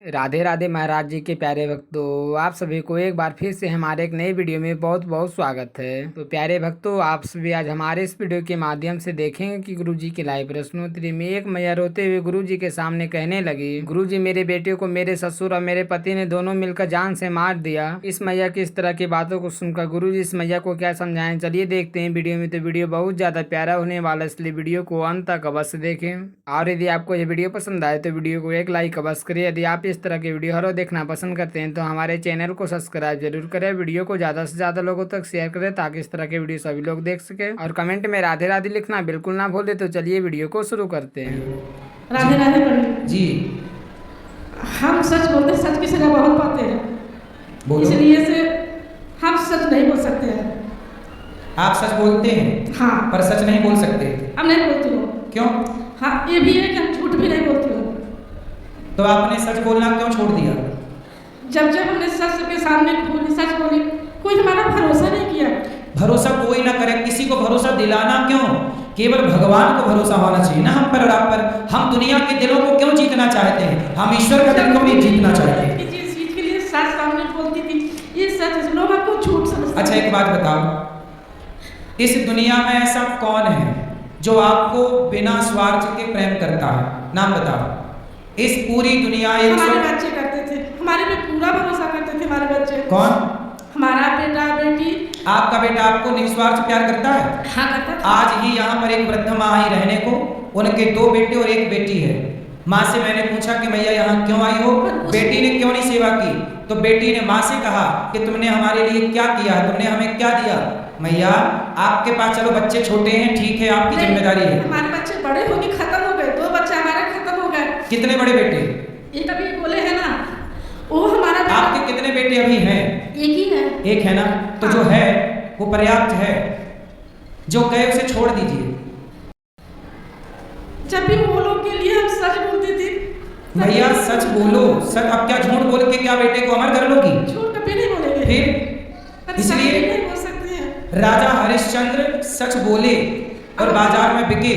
राधे राधे महाराज जी के प्यारे भक्तों, आप सभी को एक बार फिर से हमारे एक नई वीडियो में बहुत बहुत स्वागत है। तो प्यारे भक्तों, आप सभी आज हमारे इस वीडियो के माध्यम से देखेंगे कि गुरु जी के लाइव प्रश्नोत्तरी में एक मैया रोते हुए गुरु जी के सामने कहने लगी, गुरु जी मेरे बेटे को मेरे ससुर और मेरे पति ने दोनों मिलकर जान से मार दिया। इस मैया की इस तरह की बातों को सुनकर गुरु जी इस मैया को क्या समझाएं, चलिए देखते हैं वीडियो में। तो वीडियो बहुत ज्यादा प्यारा होने वाला है, इसलिए वीडियो को अंत तक अवश्य देखें। और यदि आपको ये वीडियो पसंद आए तो वीडियो को एक लाइक अवश्य करिए। यदि आप इस तरह के वीडियो हर रोज देखना पसंद करते हैं तो हमारे चैनल को सब्सक्राइब जरूर करें। वीडियो को ज्यादा से ज्यादा लोगों तक शेयर करें ताकि इस तरह के वीडियो सभी लोग देख सके। और कमेंट में राधे राधे लिखना बिल्कुल ना भूले। तो चलिए वीडियो को शुरू करते हैं। राधे राधे पंडित जी। हम सच बोलते, सच की सजा बहुत पाते हैं, बोलो। इसलिए से हम सच नहीं बोल सकते हैं। आप सच बोलते हैं? हाँ, पर सच नहीं बोल सकते। अब नहीं बोलती हूँ। क्यों? हाँ, ये भी है कि हम झूठ भी नहीं बोलती हूँ। तो आपने सच बोलना क्यों छोड़ दिया? जब जब हमने सच के सामने बोली, सच बोली, कोई हमारा भरोसा नहीं किया। भरोसा कोई ना करे, किसी को भरोसा दिलाना क्यों? केवल भगवान को भरोसा होना चाहिए ना हम पर और आप पर। हम दुनिया के दिलों को क्यों जीतना चाहते हैं? हम ईश्वर का दिल को भी जीतना चाहते हैं। जिस चीज के लिए सच सामने बोलती थी, ये सच लोग आपको झूठ समझते। अच्छा, एक बात बताओ, इस दुनिया में ऐसा कौन है जो आपको बिना स्वार्थ के प्रेम करता है? नाम बताओ। इस पूरी दुनिया हमारे बच्चे करते थे, हमारे पे पूरा भरोसा करते थे हमारे बच्चे। कौन? हमारा बेटा बेटी। आपका बेटा आपको निस्वार्थ प्यार करता है? हाँ, करता था। आज ही यहाँ पर एक वृद्ध माँ आई रहने को, उनके 2 बेटे और 1 बेटी है। माँ से मैंने पूछा कि मैया यहाँ क्यों आई हो, बेटी ने क्यों नहीं सेवा की? तो बेटी ने माँ से कहा कि तुमने हमारे लिए क्या किया, तुमने हमें क्या दिया? मैया आपके पास, चलो बच्चे छोटे हैं, ठीक है, आपकी जिम्मेदारी है। हमारे बच्चे बड़े हो गए, खत्म हो गए, 2 बच्चे हमारे खत्म हो गए। कितने बड़े बेटे? एक अभी बोले है ना, वो हमारा बेटा। आपके कितने बेटे अभी हैं? एक ही है। एक है ना, तो जो है वो पर्याप्त है, जो गए उसे छोड़ दीजिए। जब भी वो लोग के लिए हम सच बोलते थे। भैया सच बोलो, सच। अब क्या झूठ बोल के क्या बेटे को अमर कर लोगी? झूठ कभी नहीं बोलेंगे। फिर इसलिए नहीं बोल सकते हैं। राजा हरिश्चंद्र सच बोले और बाजार में बिके।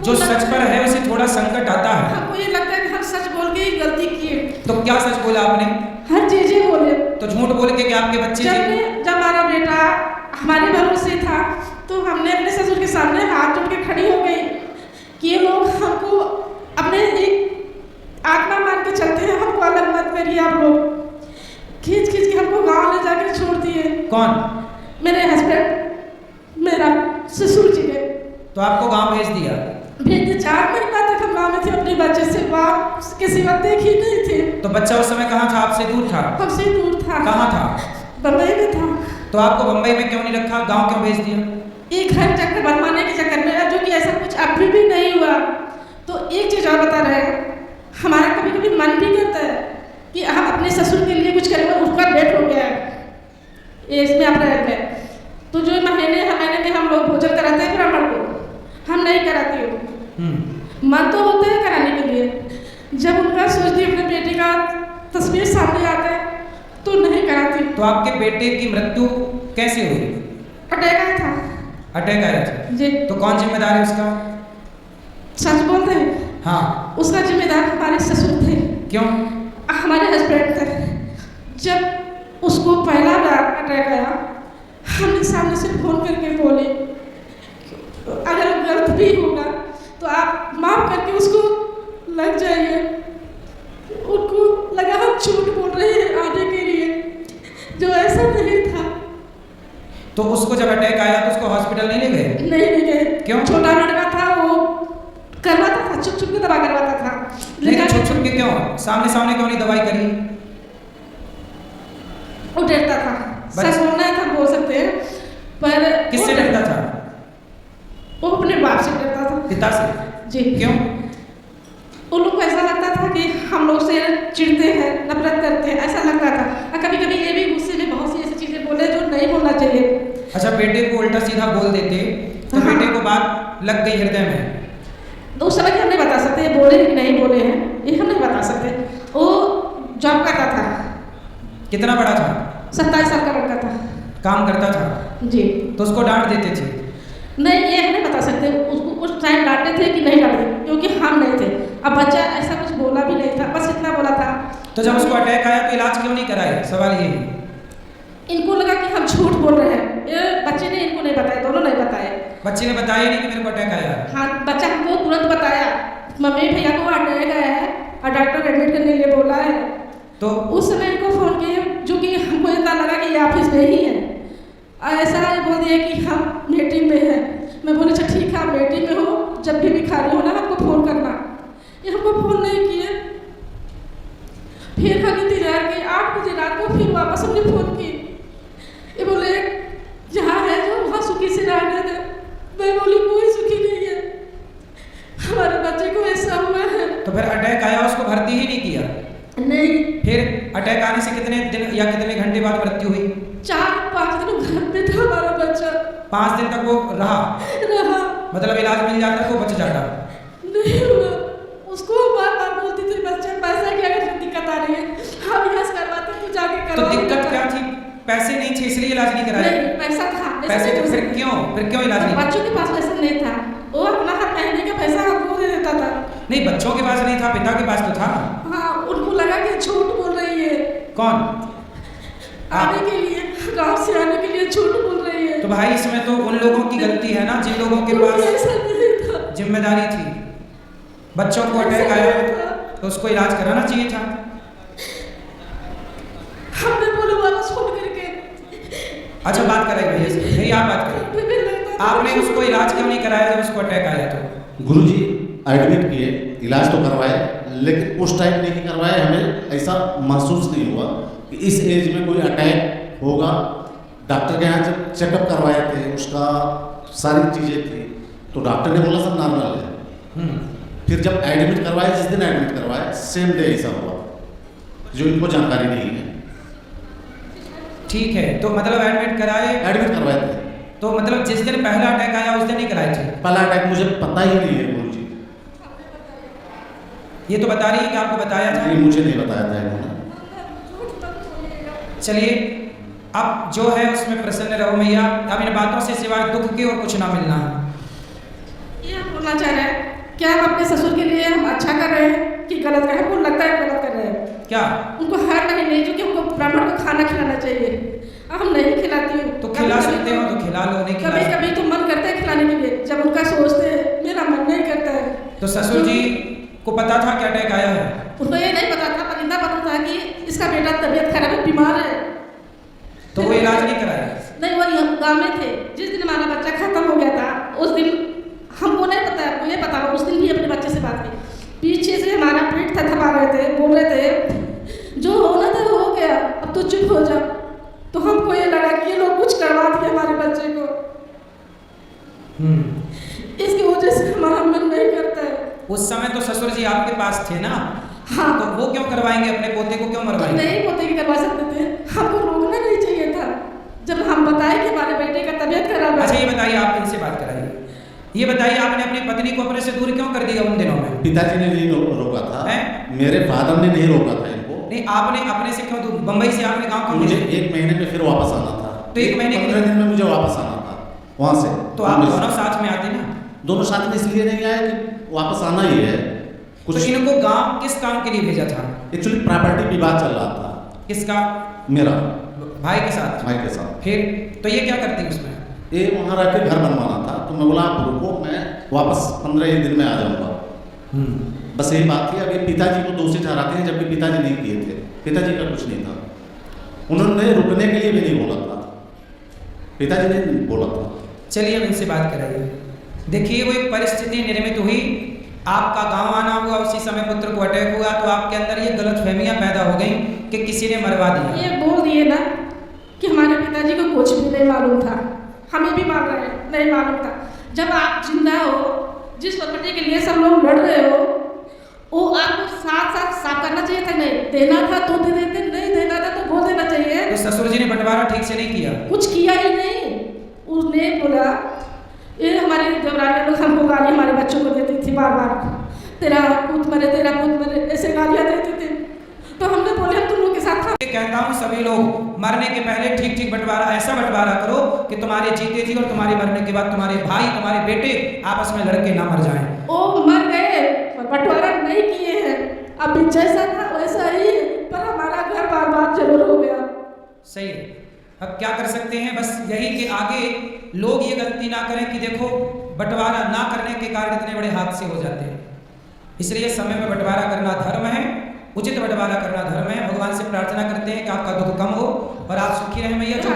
जो सच पर है उसे थोड़ा संकट आता है। हमको ये लगता है कि हम सच बोल के ही गलती किए। तो क्या सच बोला आपने? हर चीज ही बोले। तो झूठ बोल के क्या आपके बच्चे जब हमारा बेटा हमारे भरोसे था तो हमने अपने ससुर के सामने हाथ जोड़ के खड़ी हो गई कि ये लोग हमको अपने एक आत्मा मान के चलते हैं, हमको अलग मत करिए। आप लोग खींच खींच के हमको गाँव ले जाकर छोड़ दिए। कौन? मेरे हस्बैंड, मेरा ससुर जी ने। तो आपको गांव भेज दिया? भेज दिया। 4 महीना तक हम गाँव में थे, अपने बच्चे से बाप के सिवा देखे नहीं थे। तो बच्चा उस समय कहाँ था? आपसे दूर था? हमसे दूर था। कहाँ था? बम्बई में था। तो आपको बम्बई में क्यों नहीं रखा, गांव क्यों भेज दिया? एक घर चक्कर बनवाने के चक्कर में, जो कि ऐसा कुछ अभी भी नहीं हुआ। तो एक चीज और बता रहे हैं, हमारा कभी कभी मन भी करता है कि हम अपने ससुर के लिए कुछ करें। उसका डेट हो गया है इसमें अप्रैल में, तो जो महीने में हम लोग भोजन कराते हैं ब्राह्मण को, हम नहीं कराती हूँ। मन तो होता है कराने के लिए। जब उनका सोचती अपने बेटे का तस्वीर सामने आता है तो नहीं कराती। तो आपके बेटे की मृत्यु कैसे हुई? अटैक आया था। अटैक आया था जी। तो कौन जिम्मेदार है उसका? सच बोलते हैं? हाँ। उसका जिम्मेदार हमारे ससुर थे। क्यों? हमारे हस्बैंड थे। जब उसको पहला बार अटैक आया, हमने सामने से फोन करके बोले अगर गलत भी होगा तो आप माफ करके उसको लग जाइए। उनको लगा हम झूठ बोल रहे हैं आने के लिए, जो ऐसा नहीं था। तो उसको जब अटैक आया तो उसको हॉस्पिटल नहीं ले गए? नहीं गए। क्यों? छोटा लड़का था, वो करवाता था, छुप छुप के दवा करवाता था। लेकिन छुप छुप के क्यों? सामने सामने क्यों नहीं दवाई करी? वो डरता था। सच बोलना है तो बोल सकते हैं, पर किससे डरता था? वो अपने बाप से डरता था। पिता से? जी। क्यों? उन लोग को ऐसा लगता था कि हम लोग से चिढ़ते हैं, नफरत करते हैं, ऐसा लगता था। और कभी कभी ये भी गुस्से में बहुत सी ऐसी चीजें बोले जो नहीं बोलना चाहिए। अच्छा, बेटे को उल्टा सीधा बोल देते तो हाँ। बेटे को बात लग गई हृदय में? तो उस समय हम नहीं बता सकते बोले कि नहीं बोले हैं, ये हम नहीं बता सकते। वो जॉब करता था। कितना बड़ा था? 27 साल का लड़का था। काम करता था? जी। तो उसको डांट देते थे? नहीं, ये हम नहीं बता सकते उसको उस टाइम डांटे थे कि नहीं डांटे, क्योंकि हम नहीं थे। अब बच्चा ऐसा कुछ बोला भी नहीं था, बस इतना बोला था तो जब उसको अटैक आया तो इलाज क्यों नहीं कराया? सवाल ये है। इनको लगा कि हम झूठ बोल रहे हैं। ये बच्चे ने इनको नहीं बताया, दोनों नहीं बताए। बच्चे ने बताया नहीं कि मेरे को अटैक आया? हाँ, बच्चा हमको तुरंत बताया, मम्मी भैया को अटैक आया है और डॉक्टर एडमिट करने के लिए बोला है। तो उस समय इनको फ़ोन किए, जो कि हमको इतना लगा कि ये ऑफिस में ही है। ऐसा बोल दिया कि हम मीटिंग में हैं। मैं बोले अच्छा ठीक है, आप मीटिंग में हो, जब भी खाली हो ना हमको फ़ोन करना। ये हमको फ़ोन नहीं किए। फिर हम इंतजार किए, 8 बजे रात को फिर वापस हमने फ़ोन की। ये बोले जहाँ है जो वहाँ सुखी से रहने दे। मैं बोली कोई सुखी नहीं है, हमारे बच्चे को ऐसा हुआ है। तो फिर अटैक आया, उसको भर्ती ही नहीं किया? नहीं। फिर अटैक आने से कितने दिन या कितने घंटे बाद मृत्यु हुई? 4-5 दिन घर पे था हमारा बच्चा। 5 दिन तक वो रहा? मतलब इलाज मिल जाता तो वो बच जाता? नहीं हुआ। उसको बार-बार बोलती थी बच्चे पैसा की अगर दिक्कत आ रही है हम यहाँ से करवाते, तू जाके तो करवा। दिक्कत क्या थी? पैसे नहीं थे इसलिए इलाज नहीं कराया? नहीं, पैसा था। पैसे तो फिर क्यों इलाज नहीं? बच्चों के पास पैसा नहीं था, वो अपना हर महीने का पैसा हमको दे देता था। नहीं, बच्चों के पास नहीं था, पिता के पास तो था। हाँ, उनको लगा कि झूठ बोल रही है। कौन? आने के लिए, गाँव से आने के लिए झूठ बोल रही है। तो भाई इसमें तो उन लोगों की गलती है ना जिन लोगों के पास जिम्मेदारी थी। बच्चों को अटैक आया तो उसको इलाज कराना चाहिए था। हमने बोले वापस फोन करके। अच्छा, बात कराई भैया से। भैया आप बात करें, आपने उसको इलाज क्यों नहीं कराया जब उसको अटैक आया तो? गुरुजी एडमिट किए, इलाज तो करवाए, लेकिन उस टाइम नहीं करवाए। हमें ऐसा महसूस नहीं हुआ कि इस एज में कोई अटैक होगा। डॉक्टर के यहाँ जब चेकअप करवाए थे, उसका सारी चीज़ें थी, तो डॉक्टर ने बोला सब नॉर्मल है। फिर जब एडमिट करवाए, जिस दिन एडमिट करवाए सेम डे ऐसा हुआ, जो इनको जानकारी नहीं है। ठीक है, तो मतलब एडमिट करवाए थे। तो मतलब जिस दिन पहला अटैक आया उस दिन नहीं कराए थे? पहला अटैक मुझे पता ही नहीं है गुरुजी। ये तो बता रही है कि आपको बताया था? ये मुझे नहीं बताया था इन्होंने। चलिए, अब जो है उसमें प्रसन्न रहो मैया। अब इन बातों से सिवाय दुख के और कुछ ना मिलना। ये हम बोलना चाह रहे हैं, क्या हम अपने ससुर के लिए हम अच्छा कर रहे हैं कि गलत कर रहे हैं? हमको लगता है गलत कर रहे हैं। क्या? उनको हर महीने जो कि हमको ब्राह्मण को खाना खिलाना चाहिए, अब हम नहीं खिलाती हूँ। तो खिला सकते हो तो खिला लो, नहीं खिला कभी कभी तो मन करता है खिलाने के लिए, जब उनका सोचते हैं, मेरा मन नहीं करता है। तो ससुर जी को पता था कि अटैक आया है? उनको ये नहीं पता था, पर इतना पता था कि इसका बेटा तबीयत खराब है, बीमार है। तो वो इलाज नहीं कराया? नहीं, वो गाँव में थे। जिस दिन हमारा बच्चा खत्म हो गया था उस दिन हमको नहीं पता, आपको ये पता हो, उस दिन भी अपने बच्चे से बात की। पीछे से हमारा पीठ थपथपा रहे थे, बोल रहे थे जो होना था हो गया, अब तो चुप हो जा। तो हमको ये लगा कि ये लोग कुछ करवा दिए हमारे बच्चे को। इसकी वजह से हमारा मन नहीं करता है। उस समय तो ससुर जी आपके पास थे ना? हाँ। तो वो क्यों करवाएंगे? अपने पोते को क्यों मरवाएंगे? नहीं, पोते की करवा सकते थे, हमको रोकना नहीं चाहिए था। जब हम बताए कि हमारे बेटे का तबीयत खराब है। अच्छा, ये बताइए, आप इनसे बात कराइए। ये बताइए, आपने अपनी पत्नी को अपने से दूर क्यों कर दिया उन दिनों में? पिताजी ने नहीं रोका था। मेरे फादर ने नहीं रोका था इनको। नहीं, आपने अपने से क्यों दूर? बम्बई से आपने गाँव क्यों? मुझे 1 महीने में फिर वापस आना था। तो 1 महीने 15 दिन में मुझे वापस आना था वहाँ से। तो आप दोनों साथ में आते ना? दोनों साथ में इसलिए नहीं आए कि वापस आना ही है कुछ। तो इनको गाँव किस काम के लिए भेजा था? एक्चुअली प्रॉपर्टी विवाद चल रहा था। किसका? मेरा भाई के साथ? भाई के साथ। फिर तो ये क्या करती उसमें? ये वहाँ रह के घर बनवाना था, तो मैं बोला आप रुको, मैं वापस 15 दिन में आ जाऊँगा। बस यही बात थी। अभी पिताजी को दोषी ठहराते हैं, जबकि पिताजी नहीं किए थे। पिताजी का कुछ नहीं था, उन्होंने रुकने के लिए भी नहीं बोला था, पिताजी ने बोला था। चलिए, अब इनसे बात कराइए। देखिए, वो एक परिस्थिति निर्मित हुई, आपका गांव आना हुआ, उसी समय पुत्र को अटैक हुआ, तो आपके अंदर ये गलतफहमियां पैदा हो गई कि किसी ने मरवा दिया। ये बोल दिए ना कि हमारे पिताजी को कुछ भी नहीं मालूम था, हमें भी मान रहे हैं नहीं मालूम था। जब आप जिंदा हो, जिस प्रॉपर्टी के लिए सब लोग लड़ रहे हो, वो आपको साथ साथ साफ करना चाहिए था। नहीं देना था तो दे देते, नहीं देना था तो बोल देना चाहिए। तो ससुर जी ने बंटवारा ठीक से नहीं किया? कुछ किया ही नहीं। उसने बोला, ये हमारे देवरानी लोग हमको गाली हमारे बच्चों को देती थी बार बार, तेरा पुत मरे, तेरा पुत मरे, ऐसे गालियाँ देते थे। तो हमने बोले हम तुम लोग के साथ कहता हूँ सभी लोग मरने के पहले ठीक ठीक बंटवारा, ऐसा बंटवारा करो कि तुम्हारे जीते जी और तुम्हारे मरने के बाद तुम्हारे भाई, तुम्हारे बेटे आपस में लड़के ना मर जाएं। ओ मर गए, बंटवारा नहीं किए हैं। अब जैसा था वैसा ही बर्बाद जरूर हो गया। सही है। अब क्या कर सकते हैं, बस यही कि आगे लोग ये गलती ना करें कि देखो बंटवारा ना करने के कारण इतने बड़े हादसे हो जाते हैं। इसलिए समय में बंटवारा करना धर्म है, उचित बंटवारा करना धर्म है। भगवान से प्रार्थना करते हैं कि आपका दुख कम हो और आप सुखी रहें मैया। जो